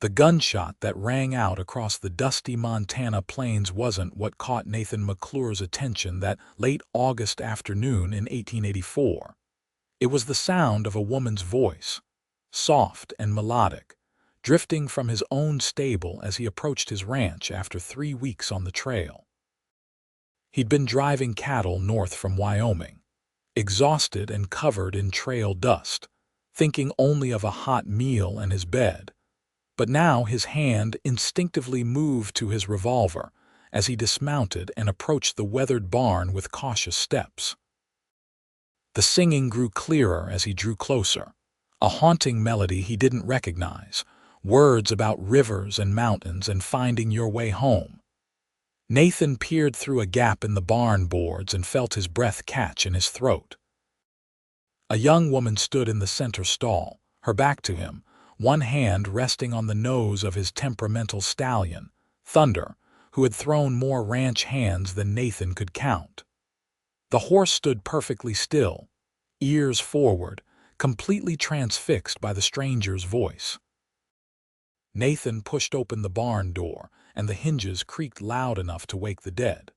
The gunshot that rang out across the dusty Montana plains wasn't what caught Nathan McClure's attention that late August afternoon in 1884. It was the sound of a woman's voice, soft and melodic, drifting from his own stable as he approached his ranch after 3 weeks on the trail. He'd been driving cattle north from Wyoming, exhausted and covered in trail dust, thinking only of a hot meal and his bed. But now his hand instinctively moved to his revolver as he dismounted and approached the weathered barn with cautious steps. The singing grew clearer as he drew closer, a haunting melody he didn't recognize, words about rivers and mountains and finding your way home. Nathan peered through a gap in the barn boards and felt his breath catch in his throat. A young woman stood in the center stall, her back to him, one hand resting on the nose of his temperamental stallion, Thunder, who had thrown more ranch hands than Nathan could count. The horse stood perfectly still, ears forward, completely transfixed by the stranger's voice. Nathan pushed open the barn door, and the hinges creaked loud enough to wake the dead.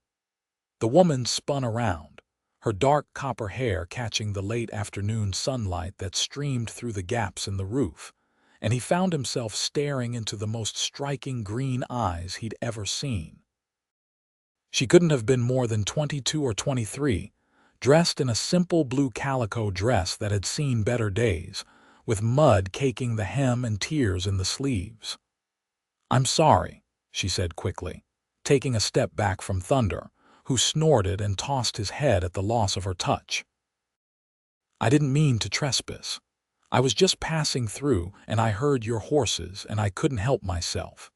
The woman spun around, her dark copper hair catching the late afternoon sunlight that streamed through the gaps in the roof, and he found himself staring into the most striking green eyes he'd ever seen. She couldn't have been more than 22 or 23, dressed in a simple blue calico dress that had seen better days, with mud caking the hem and tears in the sleeves. "I'm sorry," she said quickly, taking a step back from Thunder, who snorted and tossed his head at the loss of her touch. "I didn't mean to trespass. I was just passing through, and I heard your horses, and I couldn't help myself."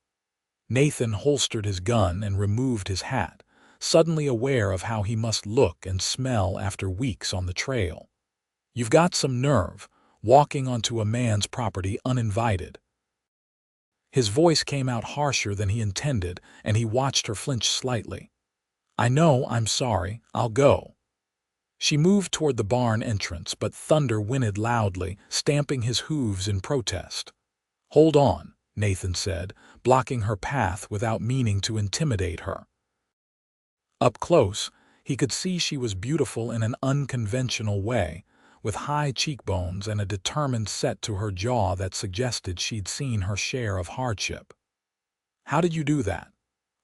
Nathan holstered his gun and removed his hat, suddenly aware of how he must look and smell after weeks on the trail. "You've got some nerve, walking onto a man's property uninvited." His voice came out harsher than he intended, and he watched her flinch slightly. "I know, I'm sorry, I'll go." She moved toward the barn entrance, but Thunder whinnied loudly, stamping his hooves in protest. "Hold on," Nathan said, blocking her path without meaning to intimidate her. Up close, he could see she was beautiful in an unconventional way, with high cheekbones and a determined set to her jaw that suggested she'd seen her share of hardship. "How did you do that?"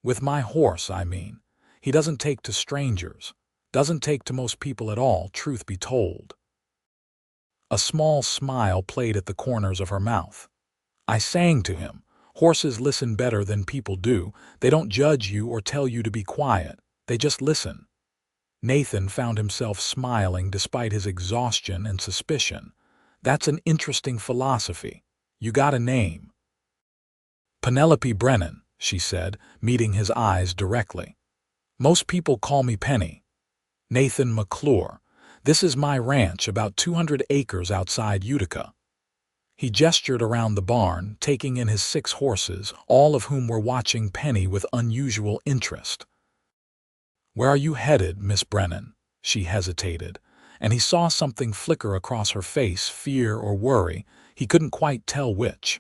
"With my horse, I mean. He doesn't take to strangers. Doesn't take to most people at all, truth be told." A small smile played at the corners of her mouth. "I sang to him. Horses listen better than people do. They don't judge you or tell you to be quiet. They just listen." Nathan found himself smiling despite his exhaustion and suspicion. "That's an interesting philosophy. You got a name?" "Penelope Brennan," she said, meeting his eyes directly. "Most people call me Penny." "Nathan McClure. This is my ranch, about 200 acres outside Utica." He gestured around the barn, taking in his 6 horses, all of whom were watching Penny with unusual interest. "Where are you headed, Miss Brennan?" She hesitated, and he saw something flicker across her face, fear or worry. He couldn't quite tell which.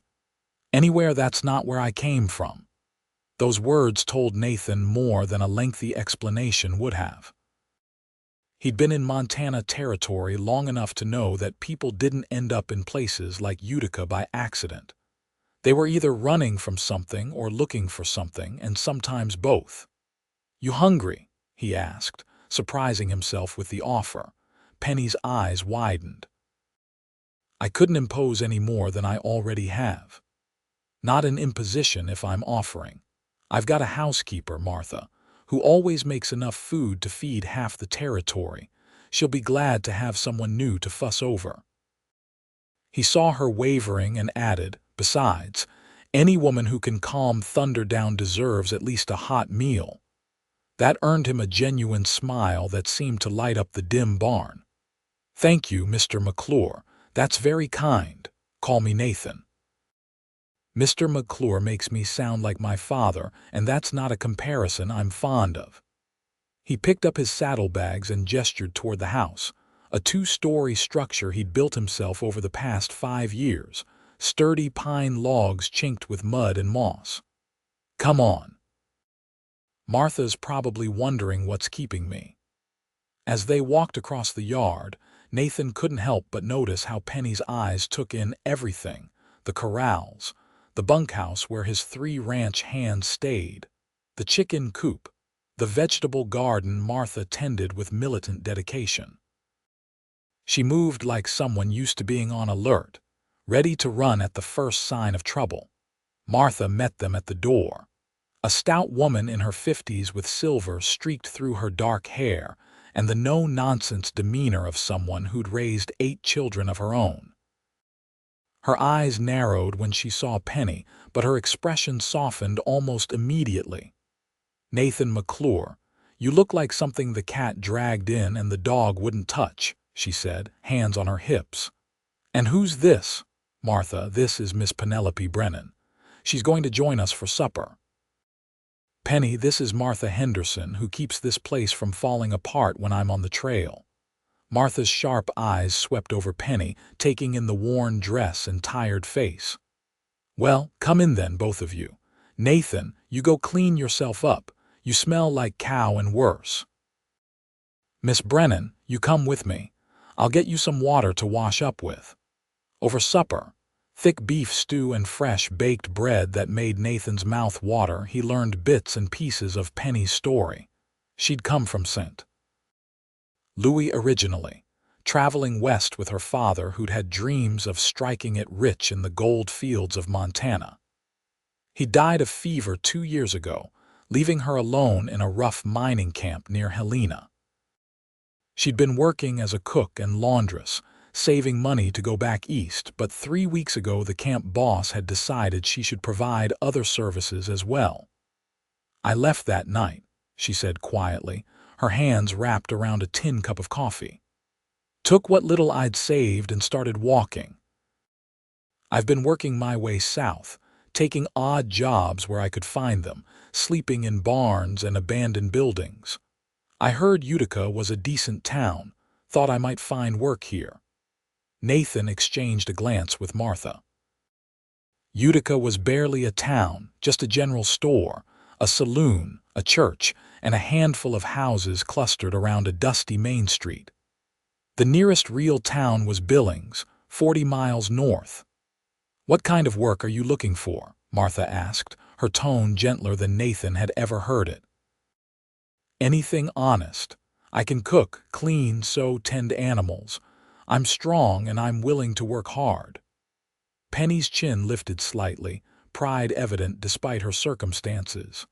"Anywhere that's not where I came from." Those words told Nathan more than a lengthy explanation would have. He'd been in Montana territory long enough to know that people didn't end up in places like Utica by accident. They were either running from something or looking for something, and sometimes both. "You hungry?" he asked, surprising himself with the offer. Penny's eyes widened. "I couldn't impose any more than I already have." "Not an imposition if I'm offering. I've got a housekeeper, Martha, who always makes enough food to feed half the territory. She'll be glad to have someone new to fuss over." He saw her wavering and added, "Besides, any woman who can calm Thunder down deserves at least a hot meal." That earned him a genuine smile that seemed to light up the dim barn. "Thank you, Mr. McClure. That's very kind. Call me Nathan." "Mr. McClure makes me sound like my father, and that's not a comparison I'm fond of." He picked up his saddlebags and gestured toward the house, a 2-story structure he'd built himself over the past 5 years, sturdy pine logs chinked with mud and moss. "Come on. Martha's probably wondering what's keeping me." As they walked across the yard, Nathan couldn't help but notice how Penny's eyes took in everything: the corrals, the bunkhouse where his 3 ranch hands stayed, the chicken coop, the vegetable garden Martha tended with militant dedication. She moved like someone used to being on alert, ready to run at the first sign of trouble. Martha met them at the door. A stout woman in her 50s with silver streaked through her dark hair and the no-nonsense demeanor of someone who'd raised 8 children of her own. Her eyes narrowed when she saw Penny, but her expression softened almost immediately. "Nathan McClure, you look like something the cat dragged in and the dog wouldn't touch," she said, hands on her hips. "And who's this?" "Martha, this is Miss Penelope Brennan. She's going to join us for supper." "Penny, this is Martha Henderson, who keeps this place from falling apart when I'm on the trail." Martha's sharp eyes swept over Penny, taking in the worn dress and tired face. "Well, come in then, both of you. Nathan, you go clean yourself up. You smell like cow and worse. Miss Brennan, you come with me. I'll get you some water to wash up with." Over supper, thick beef stew and fresh baked bread that made Nathan's mouth water, he learned bits and pieces of Penny's story. She'd come from St. Louis originally, traveling west with her father who'd had dreams of striking it rich in the gold fields of Montana. He died of fever 2 years ago, leaving her alone in a rough mining camp near Helena. She'd been working as a cook and laundress, saving money to go back east, but 3 weeks ago the camp boss had decided she should provide other services as well. "I left that night," she said quietly, her hands wrapped around a tin cup of coffee. "Took what little I'd saved and started walking. I've been working my way south, taking odd jobs where I could find them, sleeping in barns and abandoned buildings. I heard Utica was a decent town, thought I might find work here." Nathan exchanged a glance with Martha. Utica was barely a town, just a general store, a saloon, a church, and a handful of houses clustered around a dusty main street. The nearest real town was Billings, 40 miles north. "What kind of work are you looking for?" Martha asked, her tone gentler than Nathan had ever heard it. "Anything honest. I can cook, clean, sew, tend animals. I'm strong and I'm willing to work hard." Penny's chin lifted slightly, pride evident despite her circumstances.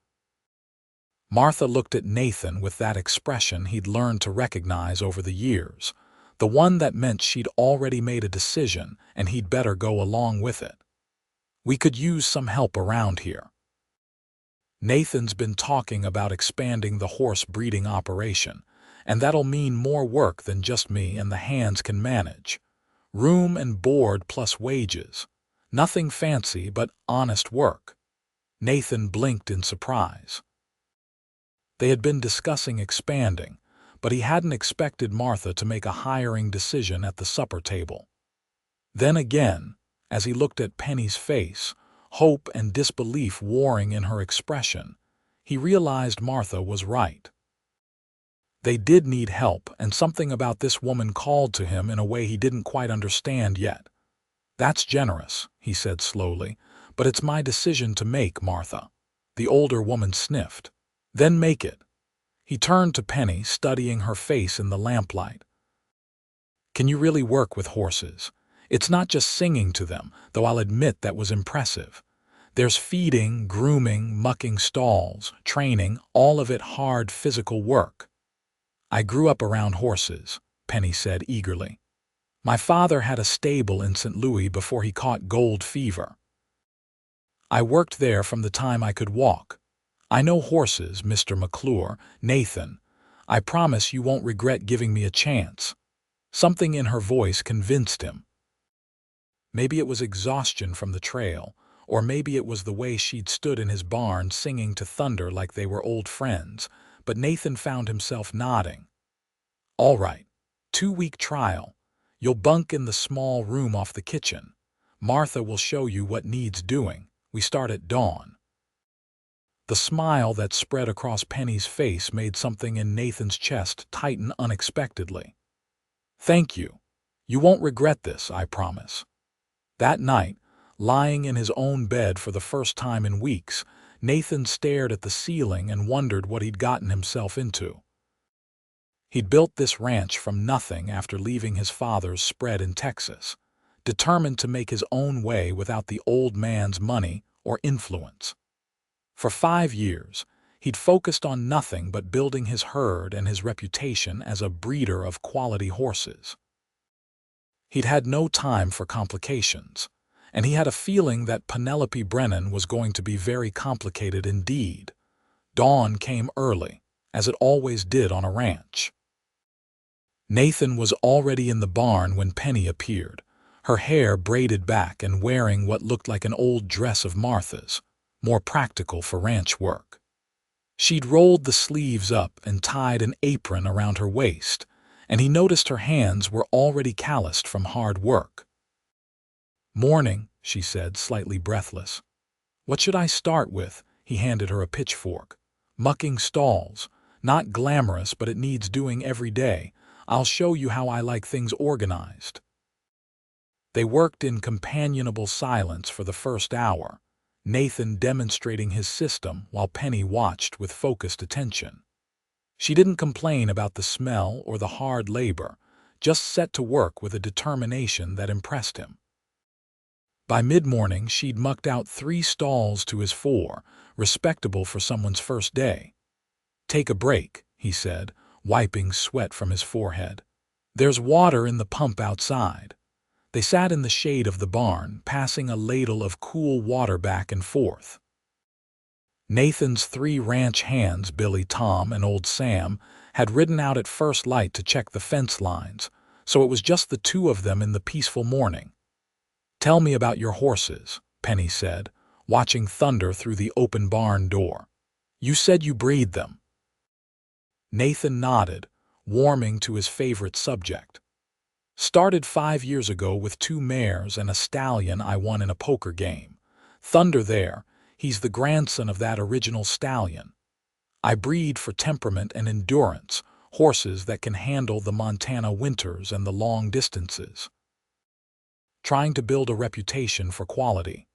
Martha looked at Nathan with that expression he'd learned to recognize over the years, the one that meant she'd already made a decision and he'd better go along with it. "We could use some help around here. Nathan's been talking about expanding the horse breeding operation, and that'll mean more work than just me and the hands can manage. Room and board plus wages. Nothing fancy, but honest work." Nathan blinked in surprise. They had been discussing expanding, but he hadn't expected Martha to make a hiring decision at the supper table. Then again, as he looked at Penny's face, hope and disbelief warring in her expression, he realized Martha was right. They did need help, and something about this woman called to him in a way he didn't quite understand yet. "That's generous," he said slowly, "but it's my decision to make, Martha." The older woman sniffed. "Then make it." He turned to Penny, studying her face in the lamplight. "Can you really work with horses? It's not just singing to them, though I'll admit that was impressive. There's feeding, grooming, mucking stalls, training, all of it hard physical work." "I grew up around horses," Penny said eagerly. "My father had a stable in St. Louis before he caught gold fever. I worked there from the time I could walk. I know horses, Mr. McClure, Nathan. I promise you won't regret giving me a chance." Something in her voice convinced him. Maybe it was exhaustion from the trail, or maybe it was the way she'd stood in his barn singing to thunder like they were old friends, but Nathan found himself nodding. "All right. 2-week trial. You'll bunk in the small room off the kitchen. Martha will show you what needs doing. We start at dawn." The smile that spread across Penny's face made something in Nathan's chest tighten unexpectedly. "Thank you. You won't regret this, I promise." That night, lying in his own bed for the first time in weeks, Nathan stared at the ceiling and wondered what he'd gotten himself into. He'd built this ranch from nothing after leaving his father's spread in Texas, determined to make his own way without the old man's money or influence. For 5 years, he'd focused on nothing but building his herd and his reputation as a breeder of quality horses. He'd had no time for complications, and he had a feeling that Penelope Brennan was going to be very complicated indeed. Dawn came early, as it always did on a ranch. Nathan was already in the barn when Penny appeared, her hair braided back and wearing what looked like an old dress of Martha's, more practical for ranch work. She'd rolled the sleeves up and tied an apron around her waist, and he noticed her hands were already calloused from hard work. "Morning," she said, slightly breathless. "What should I start with?" He handed her a pitchfork. "Mucking stalls. Not glamorous, but it needs doing every day. I'll show you how I like things organized." They worked in companionable silence for the first hour, Nathan demonstrating his system while Penny watched with focused attention. She didn't complain about the smell or the hard labor, just set to work with a determination that impressed him. By mid-morning, she'd mucked out 3 stalls to his 4, respectable for someone's first day. "Take a break," he said, wiping sweat from his forehead. "There's water in the pump outside." They sat in the shade of the barn, passing a ladle of cool water back and forth. Nathan's 3 ranch hands, Billy, Tom, and old Sam, had ridden out at first light to check the fence lines, so it was just the 2 of them in the peaceful morning. "Tell me about your horses," Penny said, watching Thunder through the open barn door. "You said you breed them." Nathan nodded, warming to his favorite subject. "Started 5 years ago with 2 mares and a stallion I won in a poker game. Thunder there, he's the grandson of that original stallion. I breed for temperament and endurance, horses that can handle the Montana winters and the long distances. Trying to build a reputation for quality."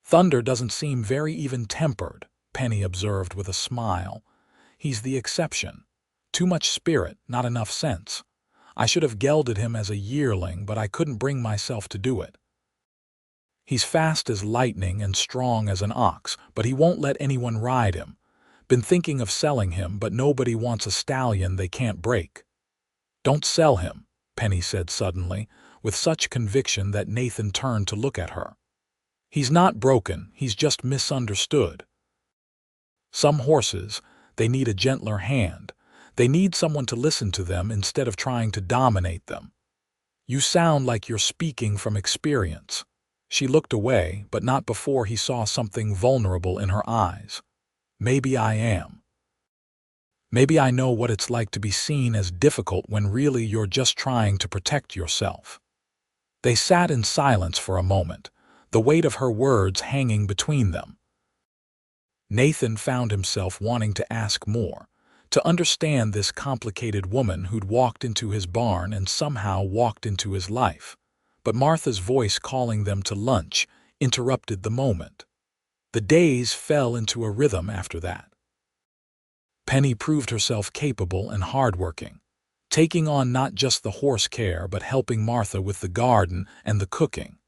"Thunder doesn't seem very even-tempered," Penny observed with a smile. "He's the exception. Too much spirit, not enough sense. I should have gelded him as a yearling, but I couldn't bring myself to do it. He's fast as lightning and strong as an ox, but he won't let anyone ride him. Been thinking of selling him, but nobody wants a stallion they can't break." "Don't sell him," Penny said suddenly, with such conviction that Nathan turned to look at her. "He's not broken, he's just misunderstood. Some horses, they need a gentler hand. They need someone to listen to them instead of trying to dominate them. You sound like you're speaking from experience." She looked away, but not before he saw something vulnerable in her eyes. "Maybe I am. Maybe I know what it's like to be seen as difficult when really you're just trying to protect yourself." They sat in silence for a moment, the weight of her words hanging between them. Nathan found himself wanting to ask more, to understand this complicated woman who'd walked into his barn and somehow walked into his life. But Martha's voice calling them to lunch interrupted the moment. The days fell into a rhythm after that. Penny proved herself capable and hardworking, taking on not just the horse care but helping Martha with the garden and the cooking.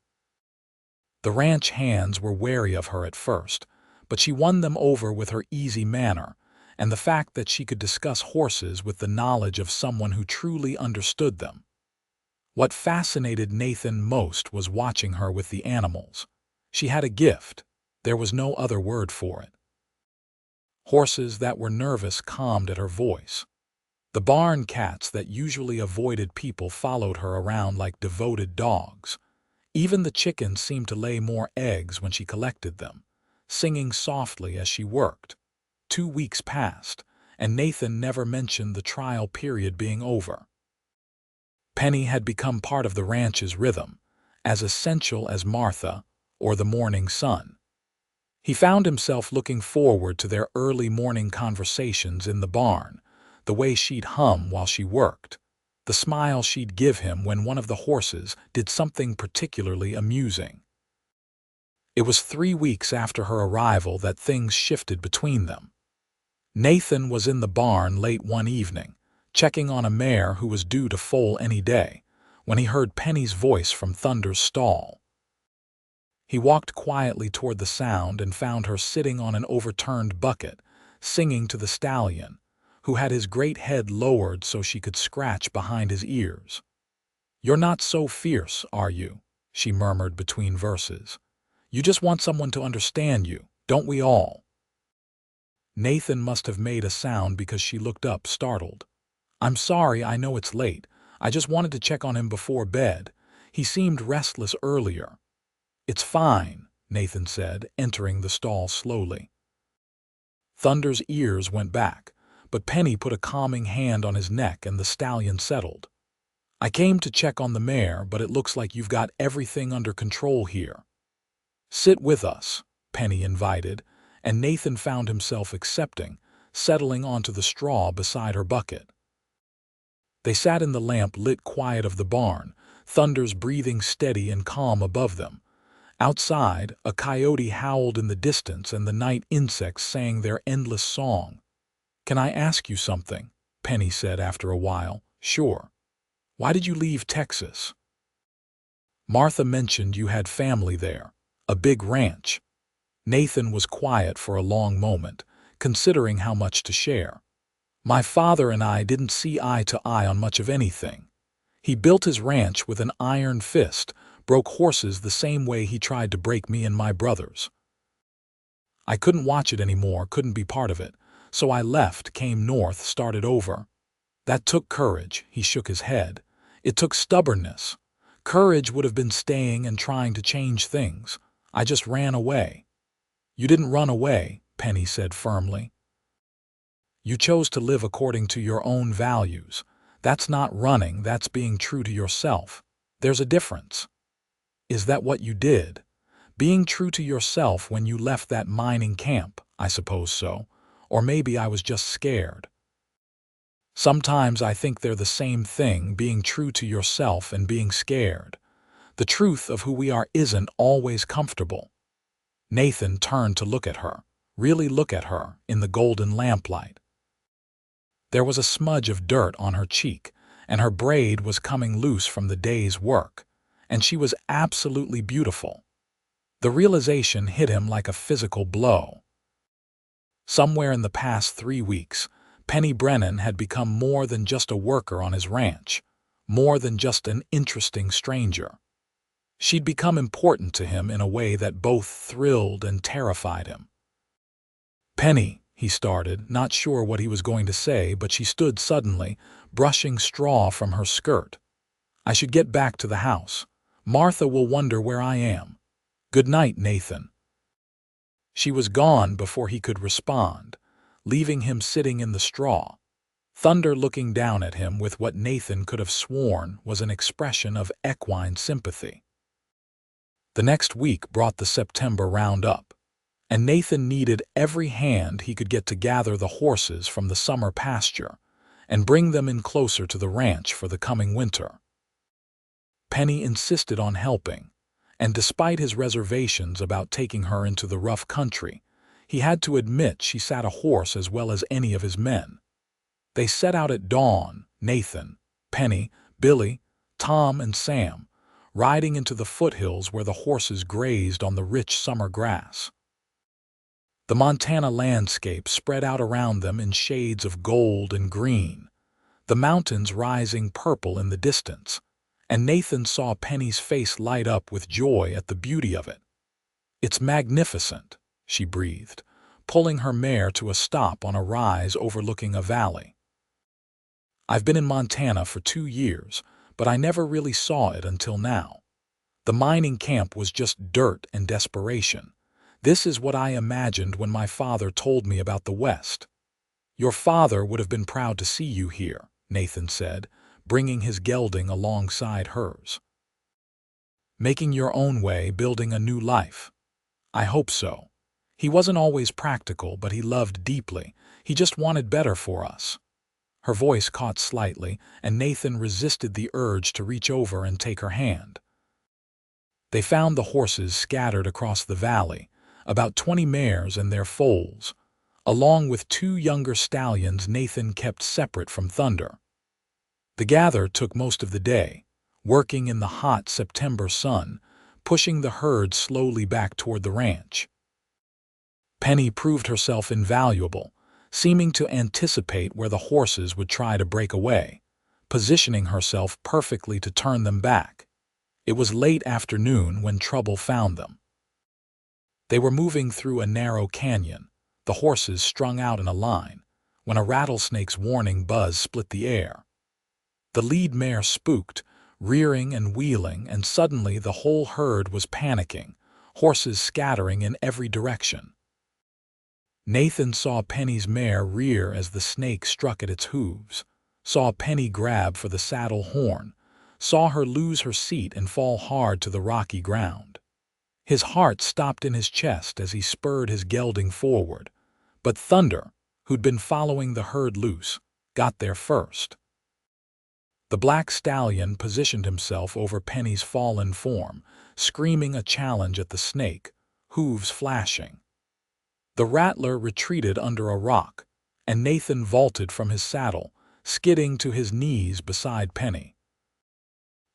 The ranch hands were wary of her at first, but she won them over with her easy manner and the fact that she could discuss horses with the knowledge of someone who truly understood them. What fascinated Nathan most was watching her with the animals. She had a gift. There was no other word for it. Horses that were nervous calmed at her voice. The barn cats that usually avoided people followed her around like devoted dogs. Even the chickens seemed to lay more eggs when she collected them, singing softly as she worked. 2 weeks passed, and Nathan never mentioned the trial period being over. Penny had become part of the ranch's rhythm, as essential as Martha or the morning sun. He found himself looking forward to their early morning conversations in the barn, the way she'd hum while she worked, the smile she'd give him when one of the horses did something particularly amusing. It was 3 weeks after her arrival that things shifted between them. Nathan was in the barn late one evening, checking on a mare who was due to foal any day, when he heard Penny's voice from Thunder's stall. He walked quietly toward the sound and found her sitting on an overturned bucket, singing to the stallion, who had his great head lowered so she could scratch behind his ears. "You're not so fierce, are you?" she murmured between verses. "You just want someone to understand you, don't we all?" Nathan must have made a sound because she looked up, startled. "I'm sorry, I know it's late. I just wanted to check on him before bed. He seemed restless earlier." "It's fine," Nathan said, entering the stall slowly. Thunder's ears went back, but Penny put a calming hand on his neck and the stallion settled. "I came to check on the mare, but it looks like you've got everything under control here." "Sit with us," Penny invited, and Nathan found himself accepting, settling onto the straw beside her bucket. They sat in the lamp-lit quiet of the barn, Thunder's breathing steady and calm above them. Outside, a coyote howled in the distance and the night insects sang their endless song. "Can I ask you something?" Penny said after a while. "Sure. Why did you leave Texas?" "Martha mentioned you had family there, a big ranch." Nathan was quiet for a long moment, considering how much to share. "My father and I didn't see eye to eye on much of anything. He built his ranch with an iron fist, broke horses the same way he tried to break me and my brothers. I couldn't watch it anymore, couldn't be part of it, so I left, came north, started over. That took courage," he shook his head. "It took stubbornness. Courage would have been staying and trying to change things. I just ran away." "You didn't run away," Penny said firmly. "You chose to live according to your own values. That's not running, that's being true to yourself. There's a difference." "Is that what you did? Being true to yourself when you left that mining camp? I suppose so. Or maybe I was just scared." "Sometimes I think they're the same thing, being true to yourself and being scared. The truth of who we are isn't always comfortable." Nathan turned to look at her, really look at her, in the golden lamplight. There was a smudge of dirt on her cheek, and her braid was coming loose from the day's work, and she was absolutely beautiful. The realization hit him like a physical blow. Somewhere in the past 3 weeks, Penny Brennan had become more than just a worker on his ranch, more than just an interesting stranger. She'd become important to him in a way that both thrilled and terrified him. "Penny," he started, not sure what he was going to say, but she stood suddenly, brushing straw from her skirt. "I should get back to the house. Martha will wonder where I am. Good night, Nathan." She was gone before he could respond, leaving him sitting in the straw, Thunder looking down at him with what Nathan could have sworn was an expression of equine sympathy. The next week brought the September roundup, and Nathan needed every hand he could get to gather the horses from the summer pasture and bring them in closer to the ranch for the coming winter. Penny insisted on helping, and despite his reservations about taking her into the rough country, he had to admit she sat a horse as well as any of his men. They set out at dawn, Nathan, Penny, Billy, Tom, and Sam, riding into the foothills where the horses grazed on the rich summer grass. The Montana landscape spread out around them in shades of gold and green, the mountains rising purple in the distance, and Nathan saw Penny's face light up with joy at the beauty of it. "It's magnificent," she breathed, pulling her mare to a stop on a rise overlooking a valley. "I've been in Montana for 2 years, but I never really saw it until now. The mining camp was just dirt and desperation. This is what I imagined when my father told me about the West." "Your father would have been proud to see you here," Nathan said, bringing his gelding alongside hers. making your own way, building a new life. I hope so. He wasn't always practical, but he loved deeply. He just wanted better for us." Her voice caught slightly, and Nathan resisted the urge to reach over and take her hand. They found the horses scattered across the valley, about 20 mares and their foals, along with 2 younger stallions Nathan kept separate from Thunder. The gather took most of the day, working in the hot September sun, pushing the herd slowly back toward the ranch. Penny proved herself invaluable, seeming to anticipate where the horses would try to break away, positioning herself perfectly to turn them back. It was late afternoon when trouble found them. They were moving through a narrow canyon, the horses strung out in a line, when a rattlesnake's warning buzz split the air. The lead mare spooked, rearing and wheeling, and suddenly the whole herd was panicking, horses scattering in every direction. Nathan saw Penny's mare rear as the snake struck at its hooves, saw Penny grab for the saddle horn, saw her lose her seat and fall hard to the rocky ground. His heart stopped in his chest as he spurred his gelding forward, but Thunder, who'd been following the herd loose, got there first. The black stallion positioned himself over Penny's fallen form, screaming a challenge at the snake, hooves flashing. The rattler retreated under a rock, and Nathan vaulted from his saddle, skidding to his knees beside Penny.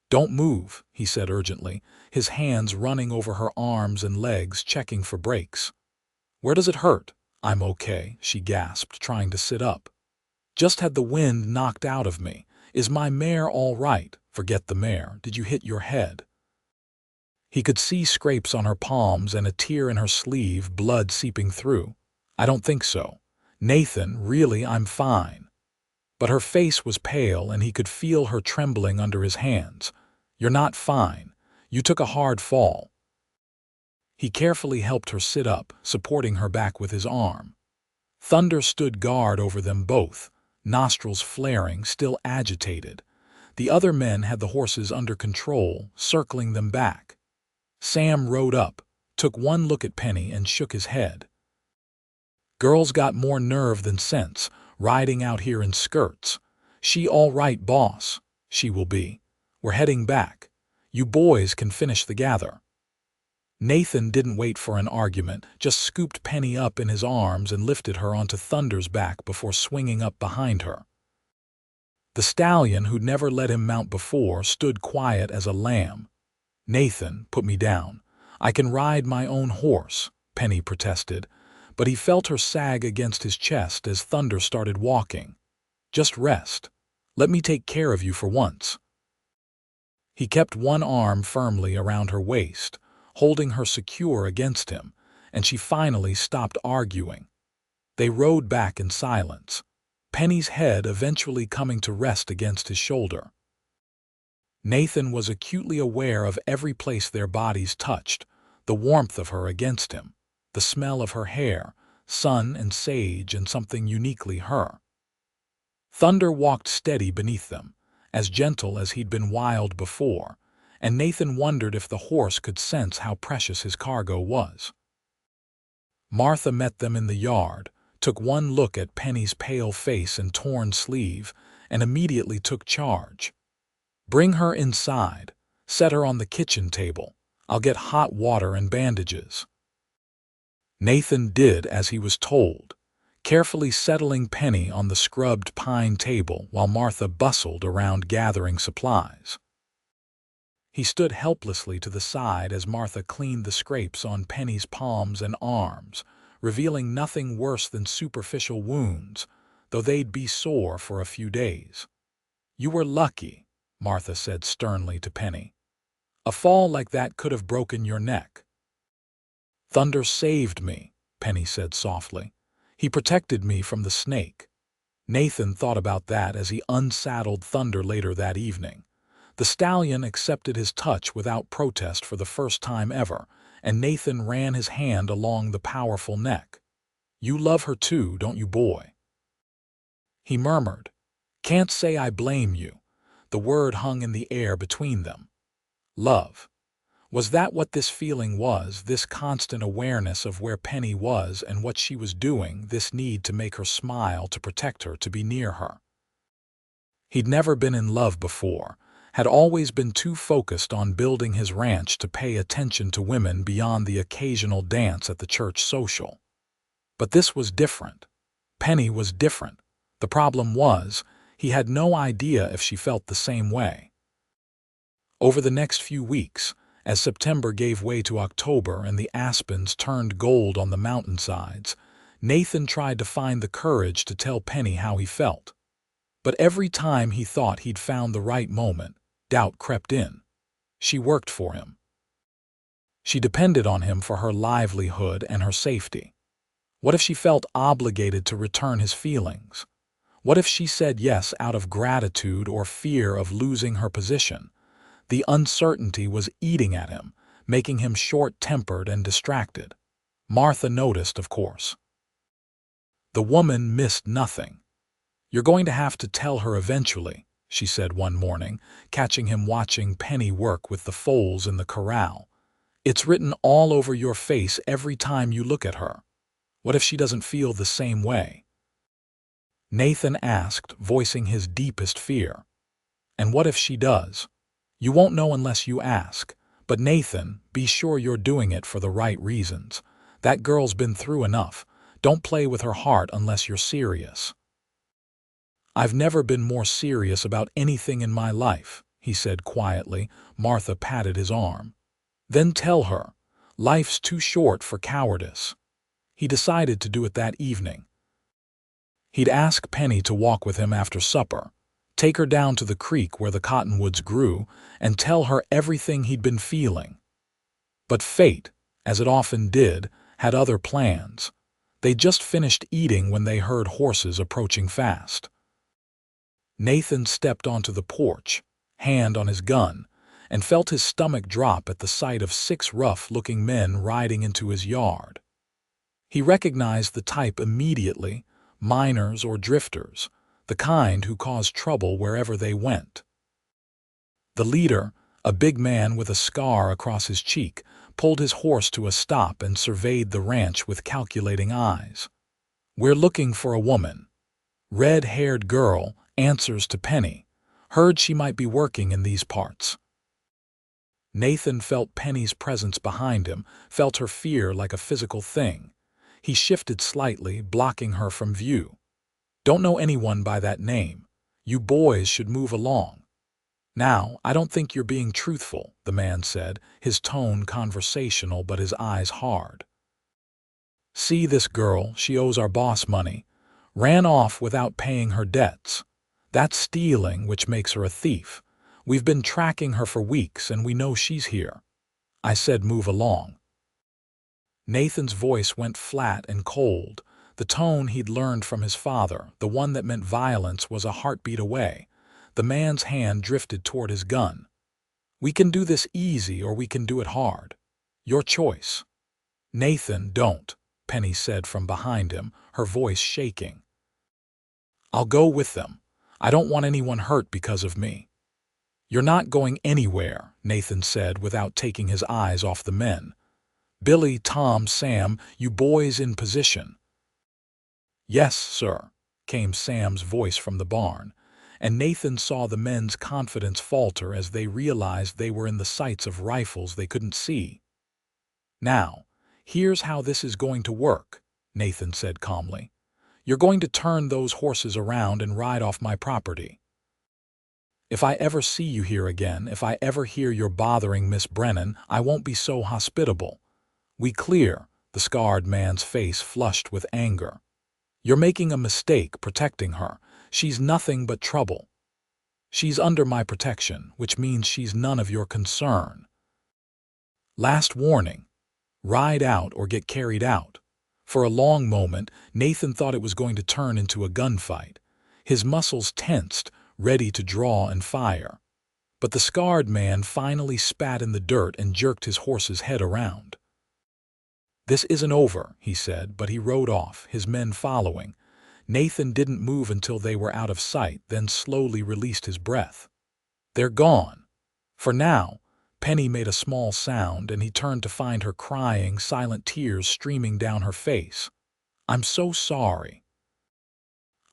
"Don't move," he said urgently, his hands running over her arms and legs, checking for breaks. "Where does it hurt?" "I'm okay," she gasped, trying to sit up. "Just had the wind knocked out of me. Is my mare all right?" "Forget the mare. Did you hit your head?" He could see scrapes on her palms and a tear in her sleeve, blood seeping through. "I don't think so." "Nathan, really, I'm fine." But her face was pale and he could feel her trembling under his hands. "You're not fine. You took a hard fall." He carefully helped her sit up, supporting her back with his arm. Thunder stood guard over them both, nostrils flaring, still agitated. The other men had the horses under control, circling them back. Sam rode up, took one look at Penny and shook his head. "Girl's got more nerve than sense, riding out here in skirts. She all right, boss." "She will be. We're heading back. You boys can finish the gather." Nathan didn't wait for an argument, just scooped Penny up in his arms and lifted her onto Thunder's back before swinging up behind her. The stallion, who'd never let him mount before, stood quiet as a lamb. "Nathan, put me down. I can ride my own horse," Penny protested, but he felt her sag against his chest as Thunder started walking. "Just rest. Let me take care of you for once." He kept one arm firmly around her waist, holding her secure against him, and she finally stopped arguing. They rode back in silence, Penny's head eventually coming to rest against his shoulder. Nathan was acutely aware of every place their bodies touched, the warmth of her against him, the smell of her hair, sun and sage, and something uniquely her. Thunder walked steady beneath them, as gentle as he'd been wild before, and Nathan wondered if the horse could sense how precious his cargo was. Martha met them in the yard, took one look at Penny's pale face and torn sleeve, and immediately took charge. "Bring her inside. Set her on the kitchen table. I'll get hot water and bandages." Nathan did as he was told, carefully settling Penny on the scrubbed pine table while Martha bustled around gathering supplies. He stood helplessly to the side as Martha cleaned the scrapes on Penny's palms and arms, revealing nothing worse than superficial wounds, though they'd be sore for a few days. "You were lucky," Martha said sternly to Penny. "A fall like that could have broken your neck." "Thunder saved me," Penny said softly. "He protected me from the snake." Nathan thought about that as he unsaddled Thunder later that evening. The stallion accepted his touch without protest for the first time ever, and Nathan ran his hand along the powerful neck. "You love her too, don't you, boy?" He murmured, "Can't say I blame you." The word hung in the air between them. Love. Was that what this feeling was, this constant awareness of where Penny was and what she was doing, this need to make her smile, to protect her, to be near her? He'd never been in love before, had always been too focused on building his ranch to pay attention to women beyond the occasional dance at the church social. But this was different. Penny was different. The problem was, he had no idea if she felt the same way. Over the next few weeks, as September gave way to October and the aspens turned gold on the mountainsides, Nathan tried to find the courage to tell Penny how he felt. But every time he thought he'd found the right moment, doubt crept in. She worked for him. She depended on him for her livelihood and her safety. What if she felt obligated to return his feelings? What if she said yes out of gratitude or fear of losing her position? The uncertainty was eating at him, making him short-tempered and distracted. Martha noticed, of course. The woman missed nothing. "You're going to have to tell her eventually," she said one morning, catching him watching Penny work with the foals in the corral. "It's written all over your face every time you look at her. What if she doesn't feel the same way?" Nathan asked, voicing his deepest fear. "And what if she does? You won't know unless you ask. But Nathan, be sure you're doing it for the right reasons. That girl's been through enough. Don't play with her heart unless you're serious." "I've never been more serious about anything in my life," he said quietly. Martha patted his arm. "Then tell her. Life's too short for cowardice." He decided to do it that evening. He'd ask Penny to walk with him after supper, take her down to the creek where the cottonwoods grew, and tell her everything he'd been feeling. But fate, as it often did, had other plans. They'd just finished eating when they heard horses approaching fast. Nathan stepped onto the porch, hand on his gun, and felt his stomach drop at the sight of 6 rough-looking men riding into his yard. He recognized the type immediately, miners or drifters, the kind who caused trouble wherever they went. The leader, a big man with a scar across his cheek, pulled his horse to a stop and surveyed the ranch with calculating eyes. "We're looking for a woman. Red-haired girl, answers to Penny. Heard she might be working in these parts." Nathan felt Penny's presence behind him, felt her fear like a physical thing. He shifted slightly, blocking her from view. "Don't know anyone by that name. You boys should move along." "Now, I don't think you're being truthful," the man said, his tone conversational but his eyes hard. "See this girl, she owes our boss money. Ran off without paying her debts. That's stealing, which makes her a thief. We've been tracking her for weeks and we know she's here. I said move along." Nathan's voice went flat and cold. The tone he'd learned from his father, the one that meant violence, was a heartbeat away. The man's hand drifted toward his gun. "We can do this easy or we can do it hard. Your choice." "Nathan, don't," Penny said from behind him, her voice shaking. "I'll go with them. I don't want anyone hurt because of me." "You're not going anywhere," Nathan said without taking his eyes off the men. "Billy, Tom, Sam, you boys in position." "Yes, sir," came Sam's voice from the barn, and Nathan saw the men's confidence falter as they realized they were in the sights of rifles they couldn't see. "Now, here's how this is going to work," Nathan said calmly. "You're going to turn those horses around and ride off my property. If I ever see you here again, if I ever hear you're bothering Miss Brennan, I won't be so hospitable. We clear?" The scarred man's face flushed with anger. "You're making a mistake protecting her. She's nothing but trouble. She's under my protection, which means she's none of your concern. Last warning. Ride out or get carried out." For a long moment, Nathan thought it was going to turn into a gunfight. His muscles tensed, ready to draw and fire. But the scarred man finally spat in the dirt and jerked his horse's head around. "This isn't over," he said, but he rode off, his men following. Nathan didn't move until they were out of sight, then slowly released his breath. "They're gone. For now, Penny made a small sound, and he turned to find her crying, silent tears streaming down her face. "I'm so sorry.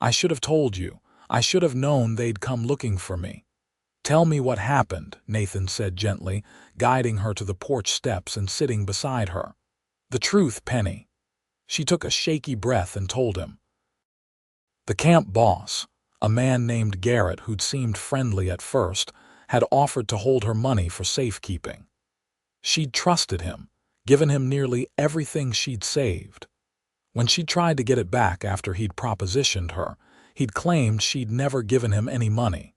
I should have told you. I should have known they'd come looking for me." "Tell me what happened," Nathan said gently, guiding her to the porch steps and sitting beside her. "The truth, Penny." She took a shaky breath and told him. The camp boss, a man named Garrett who'd seemed friendly at first, had offered to hold her money for safekeeping. She'd trusted him, given him nearly everything she'd saved. When she tried to get it back after he'd propositioned her, he'd claimed she'd never given him any money.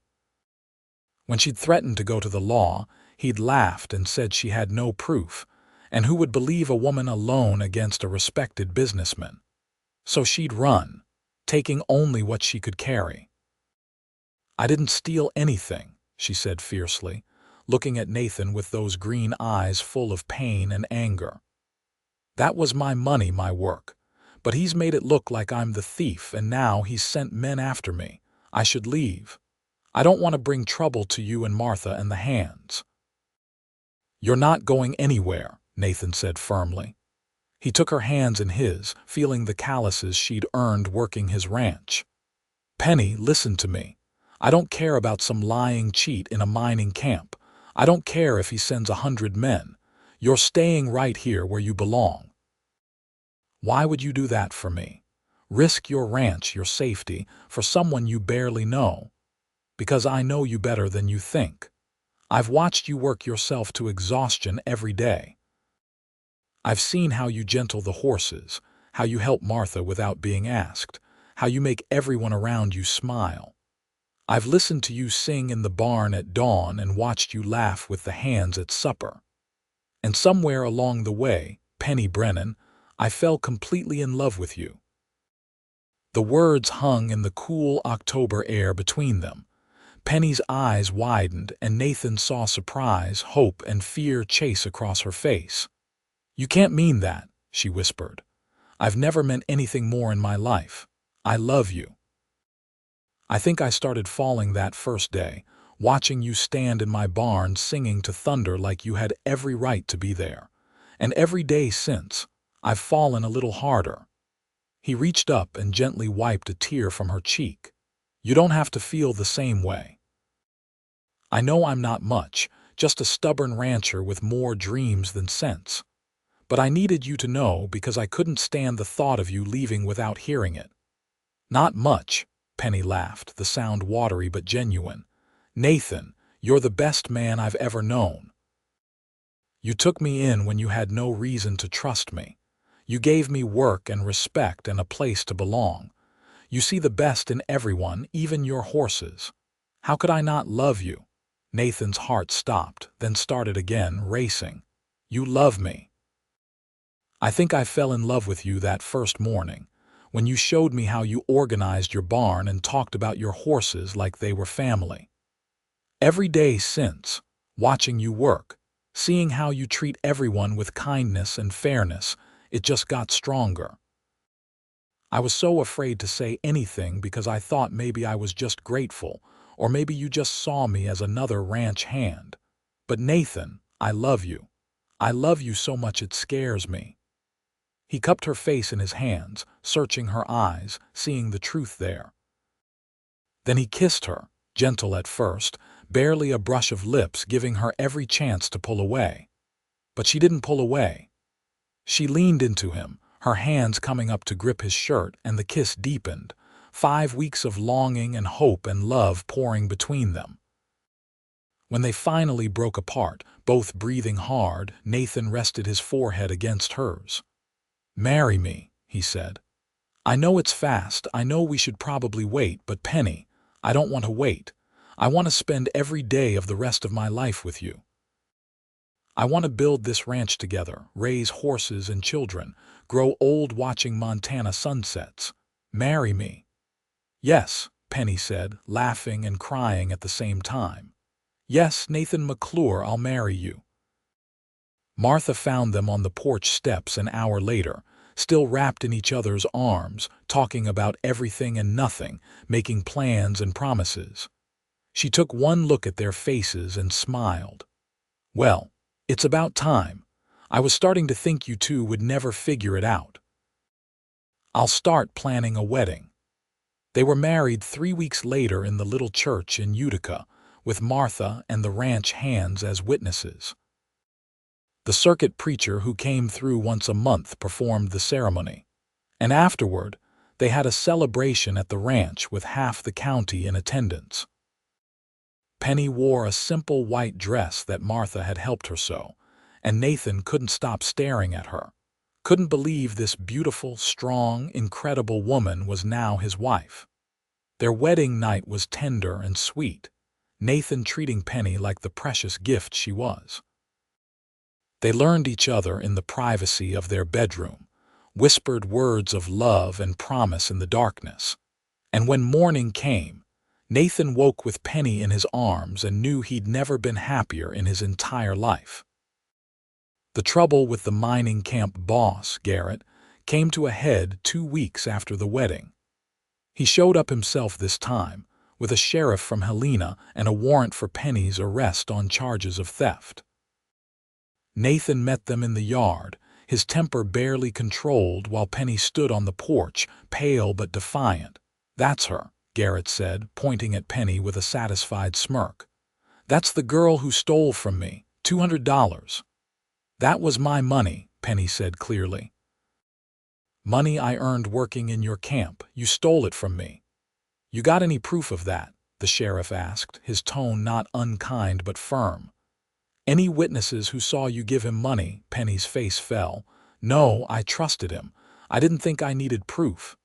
When she'd threatened to go to the law, he'd laughed and said she had no proof, and who would believe a woman alone against a respected businessman? So she'd run, taking only what she could carry. "I didn't steal anything," she said fiercely, looking at Nathan with those green eyes full of pain and anger. "That was my money, my work. But he's made it look like I'm the thief, and now he's sent men after me. I should leave. I don't want to bring trouble to you and Martha and the Hands." "You're not going anywhere," Nathan said firmly. He took her hands in his, feeling the calluses she'd earned working his ranch. "Penny, listen to me. I don't care about some lying cheat in a mining camp. I don't care if he sends 100 men. You're staying right here where you belong." "Why would you do that for me? Risk your ranch, your safety, for someone you barely know?" "Because I know you better than you think. I've watched you work yourself to exhaustion every day. I've seen how you gentle the horses, how you help Martha without being asked, how you make everyone around you smile. I've listened to you sing in the barn at dawn and watched you laugh with the Hands at supper. And somewhere along the way, Penny Brennan, I fell completely in love with you." The words hung in the cool October air between them. Penny's eyes widened, and Nathan saw surprise, hope, and fear chase across her face. "You can't mean that," she whispered. "I've never meant anything more in my life. I love you." "I think I started falling that first day, watching you stand in my barn singing to thunder like you had every right to be there. And every day since, I've fallen a little harder." He reached up and gently wiped a tear from her cheek. "You don't have to feel the same way. I know I'm not much, just a stubborn rancher with more dreams than sense. But I needed you to know because I couldn't stand the thought of you leaving without hearing it." "Not much," Penny laughed, the sound watery but genuine. "Nathan, you're the best man I've ever known. You took me in when you had no reason to trust me. You gave me work and respect and a place to belong. You see the best in everyone, even your horses. How could I not love you?" Nathan's heart stopped, then started again, racing. "You love me. I think I fell in love with you that first morning, when you showed me how you organized your barn and talked about your horses like they were family. Every day since, watching you work, seeing how you treat everyone with kindness and fairness, it just got stronger. I was so afraid to say anything because I thought maybe I was just grateful, or maybe you just saw me as another ranch hand. But Nathan, I love you. I love you so much it scares me." He cupped her face in his hands, searching her eyes, seeing the truth there. Then he kissed her, gentle at first, barely a brush of lips, giving her every chance to pull away. But she didn't pull away. She leaned into him, her hands coming up to grip his shirt, and the kiss deepened, 5 weeks of longing and hope and love pouring between them. When they finally broke apart, both breathing hard, Nathan rested his forehead against hers. "Marry me," he said. "I know it's fast, I know we should probably wait, but Penny, I don't want to wait. I want to spend every day of the rest of my life with you. I want to build this ranch together, raise horses and children, grow old watching Montana sunsets. Marry me." "Yes," Penny said, laughing and crying at the same time. "Yes, Nathan McClure, I'll marry you." Martha found them on the porch steps an hour later, still wrapped in each other's arms, talking about everything and nothing, making plans and promises. She took one look at their faces and smiled. Well, it's about time. I was starting to think you two would never figure it out. I'll start planning a wedding." They were married 3 weeks later in the little church in Utica, with Martha and the ranch hands as witnesses. The circuit preacher who came through once a month performed the ceremony, and afterward they had a celebration at the ranch with half the county in attendance. Penny wore a simple white dress that Martha had helped her sew, and Nathan couldn't stop staring at her. Couldn't believe this beautiful, strong, incredible woman was now his wife. Their wedding night was tender and sweet, Nathan treating Penny like the precious gift she was. They learned each other in the privacy of their bedroom, whispered words of love and promise in the darkness. And when morning came, Nathan woke with Penny in his arms and knew he'd never been happier in his entire life. The trouble with the mining camp boss, Garrett, came to a head 2 weeks after the wedding. He showed up himself this time, with a sheriff from Helena and a warrant for Penny's arrest on charges of theft. Nathan met them in the yard, his temper barely controlled while Penny stood on the porch, pale but defiant. "That's her," Garrett said, pointing at Penny with a satisfied smirk. "That's the girl who stole from me, $200. "That was my money," Penny said clearly. "Money I earned working in your camp. You stole it from me." "You got any proof of that?" the sheriff asked, his tone not unkind but firm. "Any witnesses who saw you give him money?" Penny's face fell. "No, I trusted him. I didn't think I needed proof."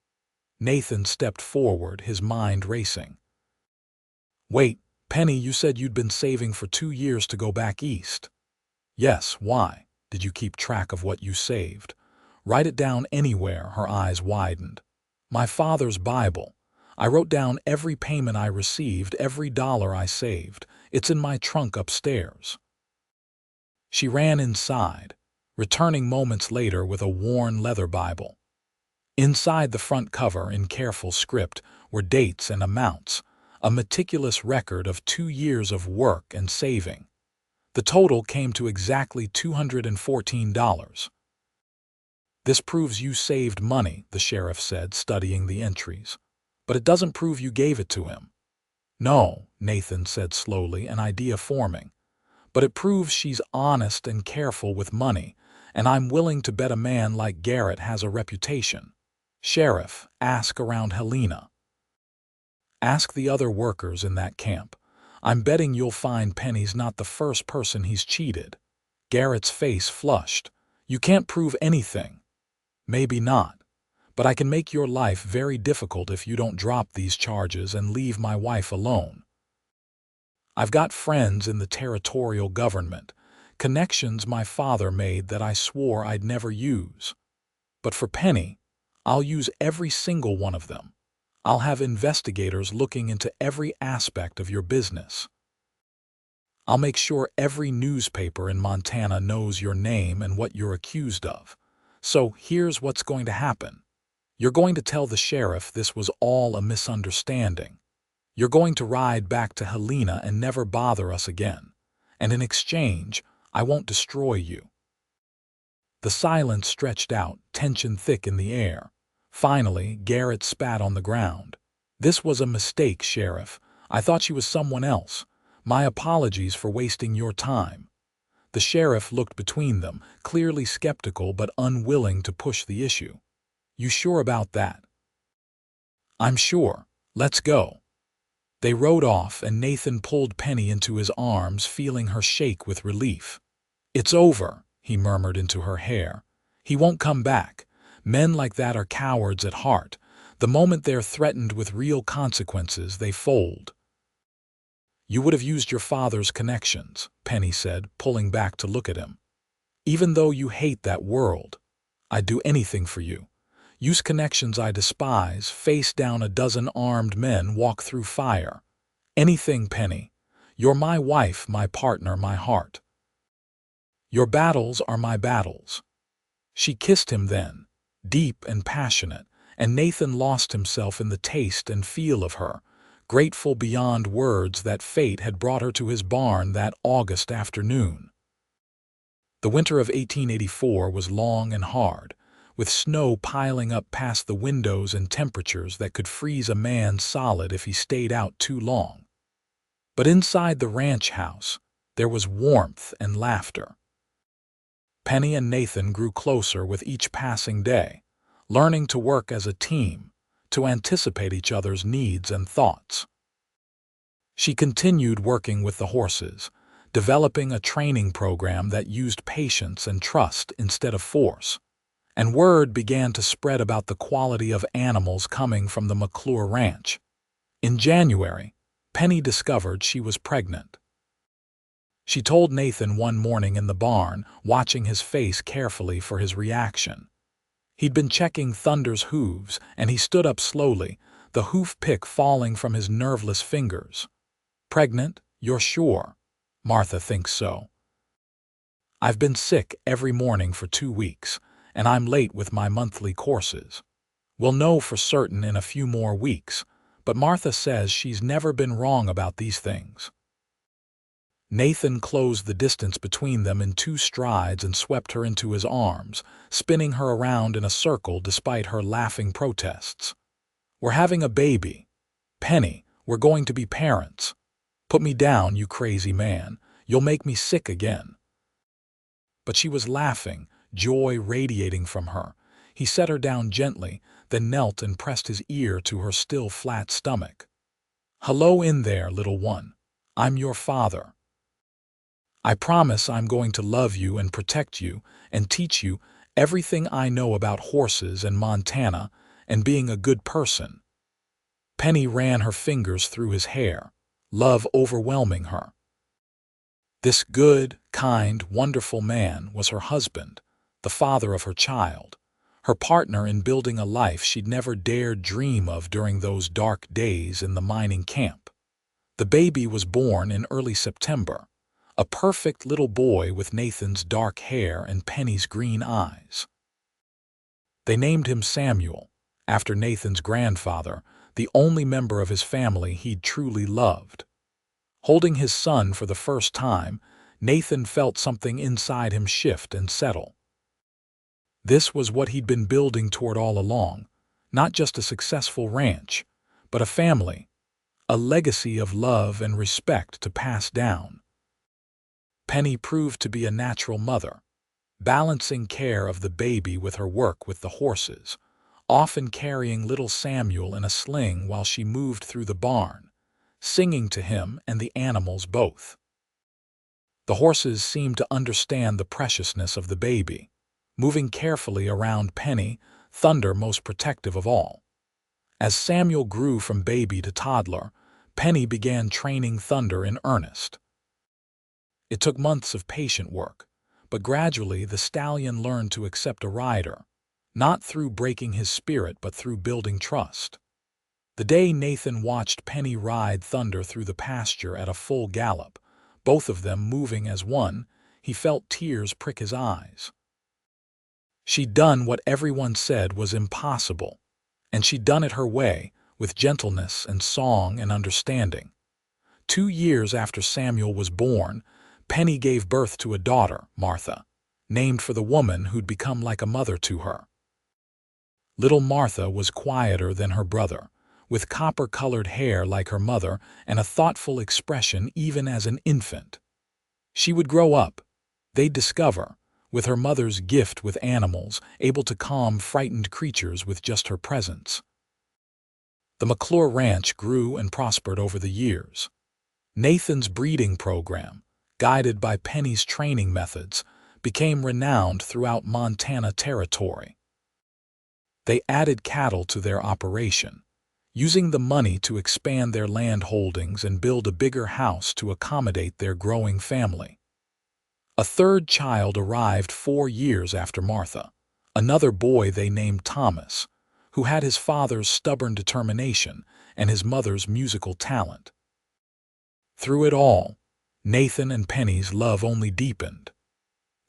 Nathan stepped forward, his mind racing. "Wait, Penny, you said you'd been saving for 2 years to go back east." "Yes, why? Did you keep track of what you saved?" "Write it down anywhere," her eyes widened. "My father's Bible. I wrote down every payment I received, every dollar I saved. It's in my trunk upstairs." She ran inside, returning moments later with a worn leather Bible. Inside the front cover, in careful script, were dates and amounts, a meticulous record of 2 years of work and saving. The total came to exactly $214. "This proves you saved money," the sheriff said, studying the entries. "But it doesn't prove you gave it to him." "No," Nathan said slowly, an idea forming. "But it proves she's honest and careful with money, and I'm willing to bet a man like Garrett has a reputation." "Sheriff, ask around Helena. Ask the other workers in that camp. I'm betting you'll find Penny's not the first person he's cheated." Garrett's face flushed. "You can't prove anything." "Maybe not, but I can make your life very difficult if you don't drop these charges and leave my wife alone. I've got friends in the territorial government, connections my father made that I swore I'd never use. But for Penny, I'll use every single one of them. I'll have investigators looking into every aspect of your business. I'll make sure every newspaper in Montana knows your name and what you're accused of. So here's what's going to happen. You're going to tell the sheriff this was all a misunderstanding. You're going to ride back to Helena and never bother us again. And in exchange, I won't destroy you." The silence stretched out, tension thick in the air. Finally, Garrett spat on the ground. "This was a mistake, Sheriff. I thought she was someone else. My apologies for wasting your time." The sheriff looked between them, clearly skeptical but unwilling to push the issue. "You sure about that?" "I'm sure. Let's go." They rode off, and Nathan pulled Penny into his arms, feeling her shake with relief. "It's over," he murmured into her hair. "He won't come back. Men like that are cowards at heart. The moment they're threatened with real consequences, they fold." "You would have used your father's connections," Penny said, pulling back to look at him. "Even though you hate that world, I'd do anything for you. Use connections I despise, face down a dozen armed men, walk through fire. Anything, Penny. You're my wife, my partner, my heart. Your battles are my battles." She kissed him then, deep and passionate, and Nathan lost himself in the taste and feel of her, grateful beyond words that fate had brought her to his barn that August afternoon. The winter of 1884 was long and hard, with snow piling up past the windows and temperatures that could freeze a man solid if he stayed out too long. But inside the ranch house, there was warmth and laughter. Penny and Nathan grew closer with each passing day, learning to work as a team, to anticipate each other's needs and thoughts. She continued working with the horses, developing a training program that used patience and trust instead of force, and word began to spread about the quality of animals coming from the McClure ranch. In January, Penny discovered she was pregnant. She told Nathan one morning in the barn, watching his face carefully for his reaction. He'd been checking Thunder's hooves, and he stood up slowly, the hoof pick falling from his nerveless fingers. "Pregnant, you're sure?" "Martha thinks so. I've been sick every morning for 2 weeks, and I'm late with my monthly courses. We'll know for certain in a few more weeks, but Martha says she's never been wrong about these things." Nathan closed the distance between them in 2 strides and swept her into his arms, spinning her around in a circle despite her laughing protests. "We're having a baby. Penny, we're going to be parents. Put me down, you crazy man. You'll make me sick again." But she was laughing, joy radiating from her. He set her down gently, then knelt and pressed his ear to her still flat stomach. "Hello in there, little one. I'm your father. I promise I'm going to love you and protect you and teach you everything I know about horses and Montana and being a good person." Penny ran her fingers through his hair, love overwhelming her. This good, kind, wonderful man was her husband, the father of her child, her partner in building a life she'd never dared dream of during those dark days in the mining camp. The baby was born in early September, a perfect little boy with Nathan's dark hair and Penny's green eyes. They named him Samuel, after Nathan's grandfather, the only member of his family he'd truly loved. Holding his son for the first time, Nathan felt something inside him shift and settle. This was what he'd been building toward all along, not just a successful ranch, but a family, a legacy of love and respect to pass down. Penny proved to be a natural mother, balancing care of the baby with her work with the horses, often carrying little Samuel in a sling while she moved through the barn, singing to him and the animals both. The horses seemed to understand the preciousness of the baby, moving carefully around Penny, Thunder most protective of all. As Samuel grew from baby to toddler, Penny began training Thunder in earnest. It took months of patient work, but gradually the stallion learned to accept a rider, not through breaking his spirit but through building trust. The day Nathan watched Penny ride Thunder through the pasture at a full gallop, both of them moving as one, he felt tears prick his eyes. She'd done what everyone said was impossible, and she'd done it her way, with gentleness and song and understanding. 2 years after Samuel was born, Penny gave birth to a daughter, Martha, named for the woman who'd become like a mother to her. Little Martha was quieter than her brother, with copper-colored hair like her mother and a thoughtful expression even as an infant. She would grow up, they'd discover, with her mother's gift with animals, able to calm frightened creatures with just her presence. The McClure Ranch grew and prospered over the years. Nathan's breeding program, guided by Penny's training methods, became renowned throughout Montana territory. They added cattle to their operation, using the money to expand their land holdings and build a bigger house to accommodate their growing family. A third child arrived 4 years after Martha, another boy they named Thomas, who had his father's stubborn determination and his mother's musical talent. Through it all, Nathan and Penny's love only deepened.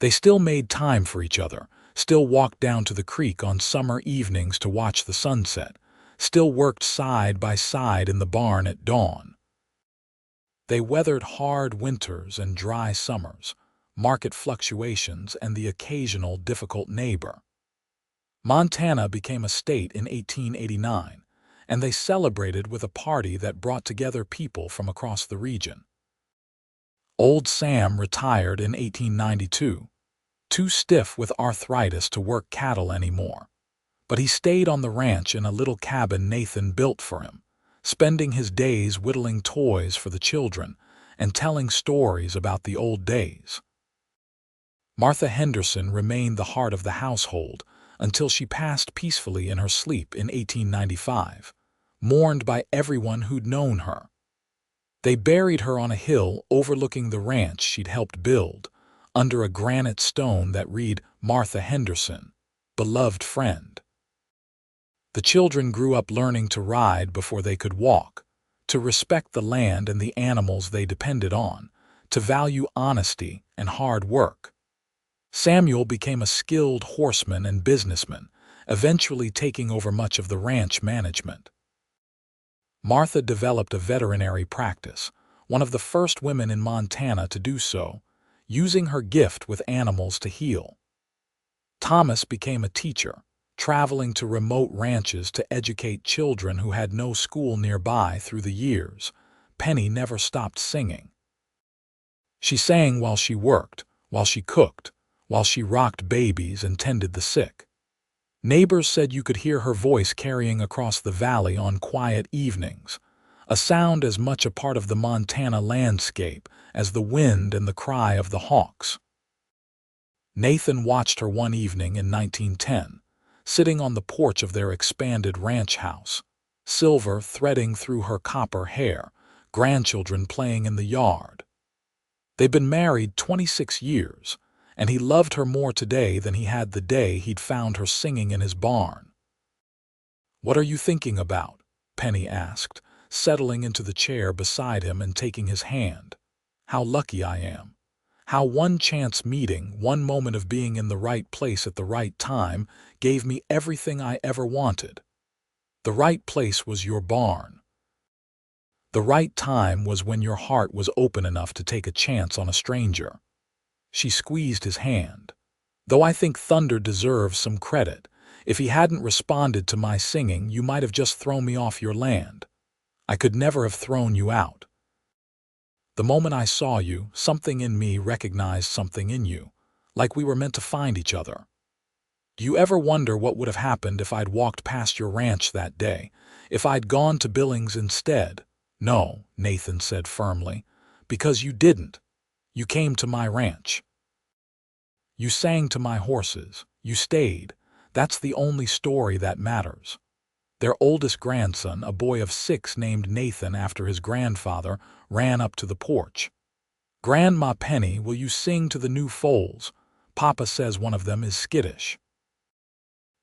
They still made time for each other, still walked down to the creek on summer evenings to watch the sunset, still worked side by side in the barn at dawn. They weathered hard winters and dry summers, market fluctuations, and the occasional difficult neighbor. Montana became a state in 1889, and they celebrated with a party that brought together people from across the region. Old Sam retired in 1892, too stiff with arthritis to work cattle anymore. But he stayed on the ranch in a little cabin Nathan built for him, spending his days whittling toys for the children and telling stories about the old days. Martha Henderson remained the heart of the household until she passed peacefully in her sleep in 1895, mourned by everyone who'd known her. They buried her on a hill overlooking the ranch she'd helped build, under a granite stone that read Martha Henderson, beloved friend. The children grew up learning to ride before they could walk, to respect the land and the animals they depended on, to value honesty and hard work. Samuel became a skilled horseman and businessman, eventually taking over much of the ranch management. Martha developed a veterinary practice, one of the first women in Montana to do so, using her gift with animals to heal. Thomas became a teacher, traveling to remote ranches to educate children who had no school nearby. Through the years, Penny never stopped singing. She sang while she worked, while she cooked, while she rocked babies and tended the sick. Neighbors said you could hear her voice carrying across the valley on quiet evenings, a sound as much a part of the Montana landscape as the wind and the cry of the hawks. Nathan watched her one evening in 1910, sitting on the porch of their expanded ranch house, silver threading through her copper hair, grandchildren playing in the yard. They'd been married 26 years, and he loved her more today than he had the day he'd found her singing in his barn. "What are you thinking about?" Penny asked, settling into the chair beside him and taking his hand. "How lucky I am. How one chance meeting, one moment of being in the right place at the right time, gave me everything I ever wanted. The right place was your barn. The right time was when your heart was open enough to take a chance on a stranger." She squeezed his hand. "Though I think Thunder deserves some credit. If he hadn't responded to my singing, you might have just thrown me off your land. I could never have thrown you out. The moment I saw you, something in me recognized something in you, like we were meant to find each other. Do you ever wonder what would have happened if I'd walked past your ranch that day, if I'd gone to Billings instead?" "No," Nathan said firmly, "because you didn't. You came to my ranch. You sang to my horses. You stayed. That's the only story that matters." Their oldest grandson, a boy of 6 named Nathan after his grandfather, ran up to the porch. "Grandma Penny, will you sing to the new foals? Papa says one of them is skittish."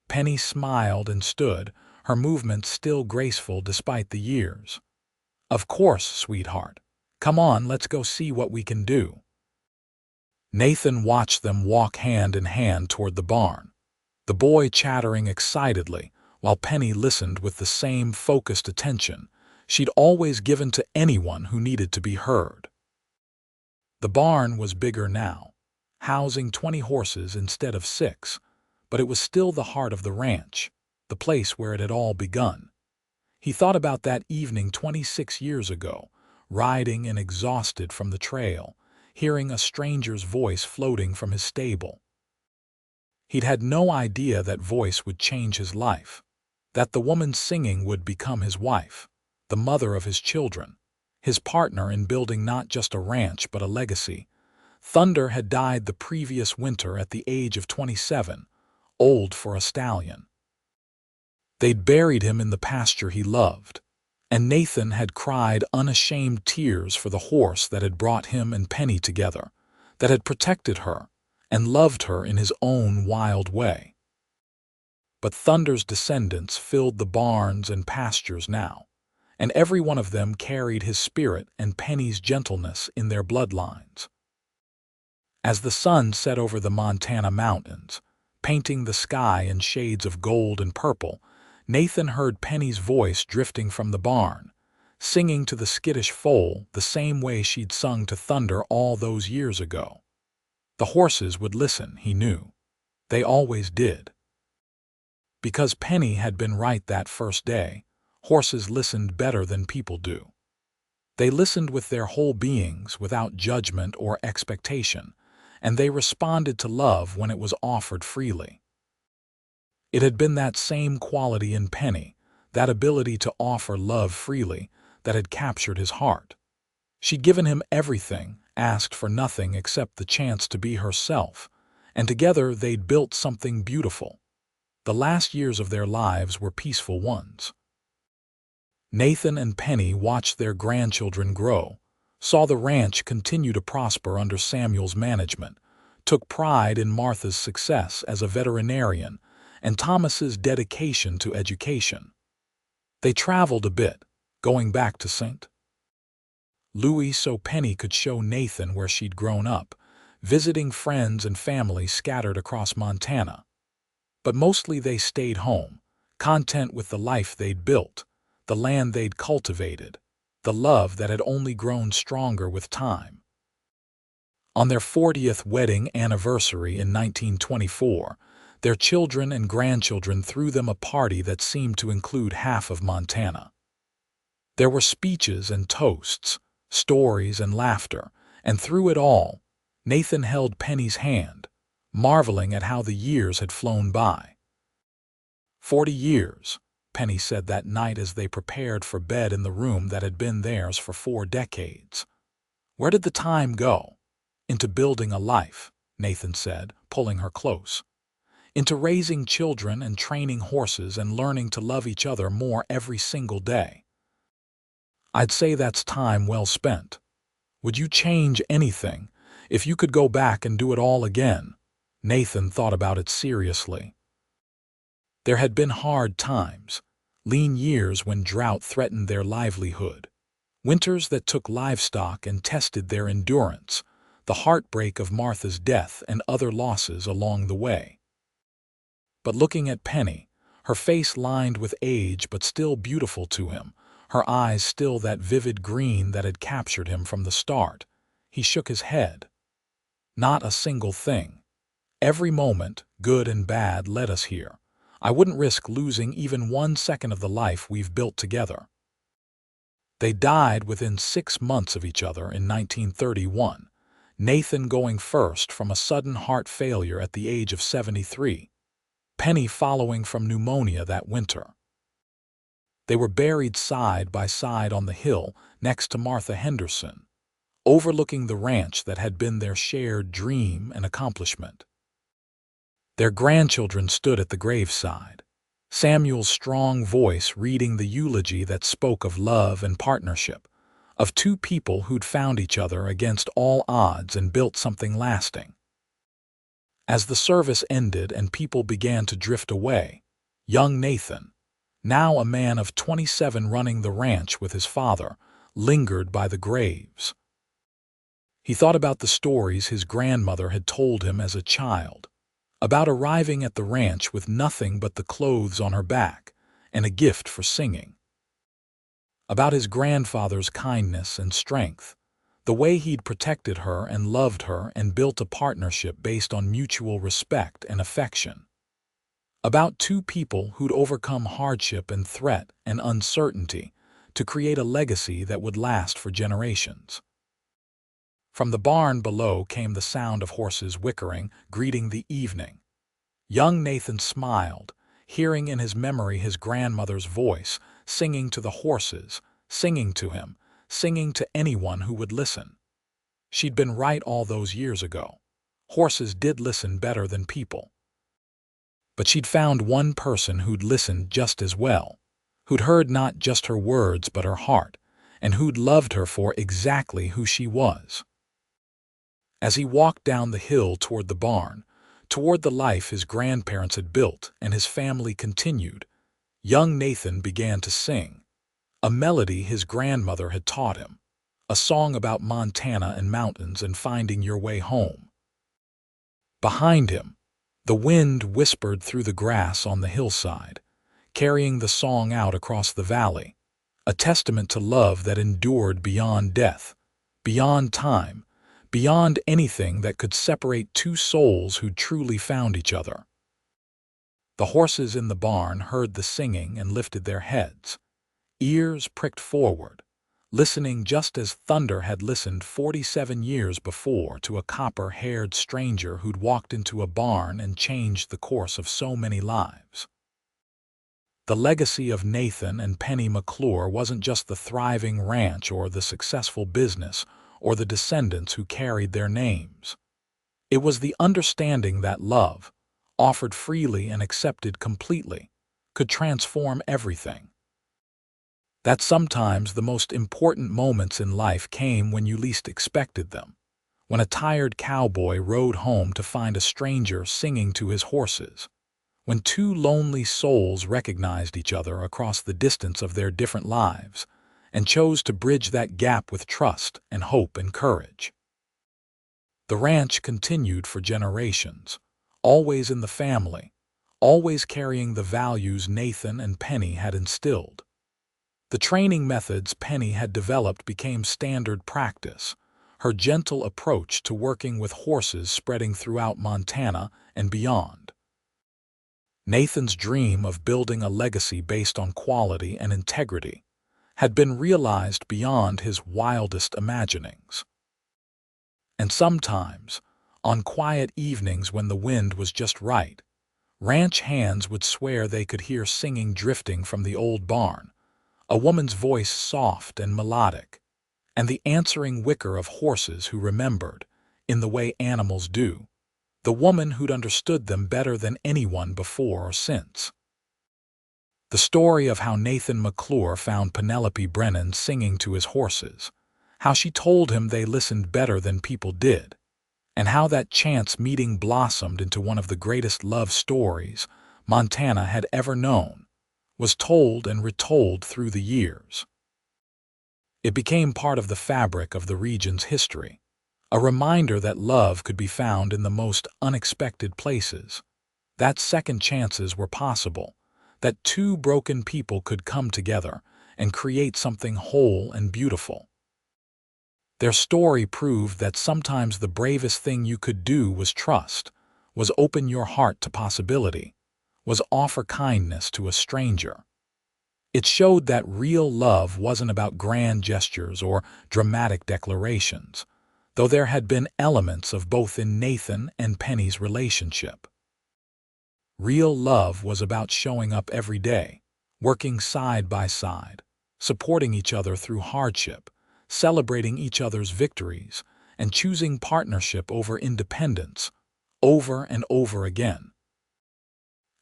Penny smiled and stood, her movements still graceful despite the years. "Of course, sweetheart. Come on, let's go see what we can do." Nathan watched them walk hand in hand toward the barn, the boy chattering excitedly, while Penny listened with the same focused attention she'd always given to anyone who needed to be heard. The barn was bigger now, housing 20 horses instead of 6, but it was still the heart of the ranch, the place where it had all begun. He thought about that evening 26 years ago, riding and exhausted from the trail, hearing a stranger's voice floating from his stable. He'd had no idea that voice would change his life, that the woman singing would become his wife, the mother of his children, his partner in building not just a ranch but a legacy. Thunder had died the previous winter at the age of 27, old for a stallion. They'd buried him in the pasture he loved, and Nathan had cried unashamed tears for the horse that had brought him and Penny together, that had protected her and loved her in his own wild way. But Thunder's descendants filled the barns and pastures now, and every one of them carried his spirit and Penny's gentleness in their bloodlines. As the sun set over the Montana mountains, painting the sky in shades of gold and purple, Nathan heard Penny's voice drifting from the barn, singing to the skittish foal the same way she'd sung to Thunder all those years ago. The horses would listen, he knew. They always did. Because Penny had been right that first day, horses listened better than people do. They listened with their whole beings, without judgment or expectation, and they responded to love when it was offered freely. It had been that same quality in Penny, that ability to offer love freely, that had captured his heart. She'd given him everything, asked for nothing except the chance to be herself, and together they'd built something beautiful. The last years of their lives were peaceful ones. Nathan and Penny watched their grandchildren grow, saw the ranch continue to prosper under Samuel's management, took pride in Martha's success as a veterinarian and Thomas's dedication to education. They traveled a bit, going back to St. Louis so Penny could show Nathan where she'd grown up, visiting friends and family scattered across Montana. But mostly they stayed home, content with the life they'd built, the land they'd cultivated, the love that had only grown stronger with time. On their 40th wedding anniversary in 1924, their children and grandchildren threw them a party that seemed to include half of Montana. There were speeches and toasts, stories and laughter, and through it all, Nathan held Penny's hand, marveling at how the years had flown by. 40 years, Penny said that night as they prepared for bed in the room that had been theirs for 4 decades. Where did the time go? Into building a life, Nathan said, pulling her close. Into raising children and training horses and learning to love each other more every single day. I'd say that's time well spent. Would you change anything if you could go back and do it all again? Nathan thought about it seriously. There had been hard times, lean years when drought threatened their livelihood, winters that took livestock and tested their endurance, the heartbreak of Martha's death and other losses along the way. But looking at Penny, her face lined with age but still beautiful to him, her eyes still that vivid green that had captured him from the start, he shook his head. Not a single thing. Every moment, good and bad, led us here. I wouldn't risk losing even 1 second of the life we've built together. They died within 6 months of each other in 1931, Nathan going first from a sudden heart failure at the age of 73. Penny following from pneumonia that winter. They were buried side by side on the hill next to Martha Henderson, overlooking the ranch that had been their shared dream and accomplishment. Their grandchildren stood at the graveside, Samuel's strong voice reading the eulogy that spoke of love and partnership, of 2 people who'd found each other against all odds and built something lasting. As the service ended and people began to drift away, young Nathan, now a man of 27 running the ranch with his father, lingered by the graves. He thought about the stories his grandmother had told him as a child, about arriving at the ranch with nothing but the clothes on her back and a gift for singing. About his grandfather's kindness and strength, the way he'd protected her and loved her and built a partnership based on mutual respect and affection. About 2 people who'd overcome hardship and threat and uncertainty to create a legacy that would last for generations. From the barn below came the sound of horses whickering, greeting the evening. Young Nathan smiled, hearing in his memory his grandmother's voice, singing to the horses, singing to him, singing to anyone who would listen. She'd been right all those years ago. Horses did listen better than people. But she'd found one person who'd listened just as well, who'd heard not just her words but her heart, and who'd loved her for exactly who she was. As he walked down the hill toward the barn, toward the life his grandparents had built and his family continued, young Nathan began to sing, a melody his grandmother had taught him, a song about Montana and mountains and finding your way home. Behind him, the wind whispered through the grass on the hillside, carrying the song out across the valley, a testament to love that endured beyond death, beyond time, beyond anything that could separate two souls who'd truly found each other. The horses in the barn heard the singing and lifted their heads, ears pricked forward, listening just as thunder had listened 47 years before to a copper-haired stranger who'd walked into a barn and changed the course of so many lives. The legacy of Nathan and Penny McClure wasn't just the thriving ranch or the successful business or the descendants who carried their names. It was the understanding that love, offered freely and accepted completely, could transform everything. That sometimes the most important moments in life came when you least expected them, when a tired cowboy rode home to find a stranger singing to his horses, when two lonely souls recognized each other across the distance of their different lives and chose to bridge that gap with trust and hope and courage. The ranch continued for generations, always in the family, always carrying the values Nathan and Penny had instilled. The training methods Penny had developed became standard practice, her gentle approach to working with horses spreading throughout Montana and beyond. Nathan's dream of building a legacy based on quality and integrity had been realized beyond his wildest imaginings. And sometimes, on quiet evenings when the wind was just right, ranch hands would swear they could hear singing drifting from the old barn, a woman's voice soft and melodic, and the answering whicker of horses who remembered, in the way animals do, the woman who'd understood them better than anyone before or since. The story of how Nathan McClure found Penelope Brennan singing to his horses, how she told him they listened better than people did, and how that chance meeting blossomed into one of the greatest love stories Montana had ever known, was told and retold through the years. It became part of the fabric of the region's history, a reminder that love could be found in the most unexpected places, that second chances were possible, that two broken people could come together and create something whole and beautiful. Their story proved that sometimes the bravest thing you could do was trust, was open your heart to possibility, was offer kindness to a stranger. It showed that real love wasn't about grand gestures or dramatic declarations, though there had been elements of both in Nathan and Penny's relationship. Real love was about showing up every day, working side by side, supporting each other through hardship, celebrating each other's victories, and choosing partnership over independence, over and over again.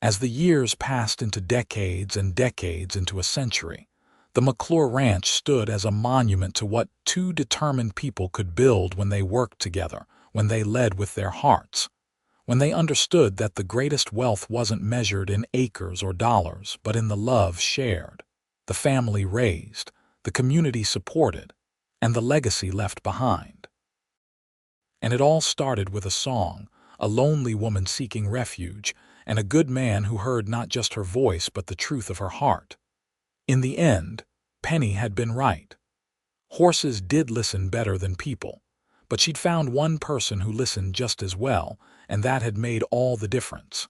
As the years passed into decades and decades into a century, the McClure Ranch stood as a monument to what two determined people could build when they worked together, when they led with their hearts, when they understood that the greatest wealth wasn't measured in acres or dollars, but in the love shared, the family raised, the community supported, and the legacy left behind. And it all started with a song, a lonely woman seeking refuge, and a good man who heard not just her voice but the truth of her heart. In the end, Penny had been right. Horses did listen better than people, but she'd found one person who listened just as well, and that had made all the difference.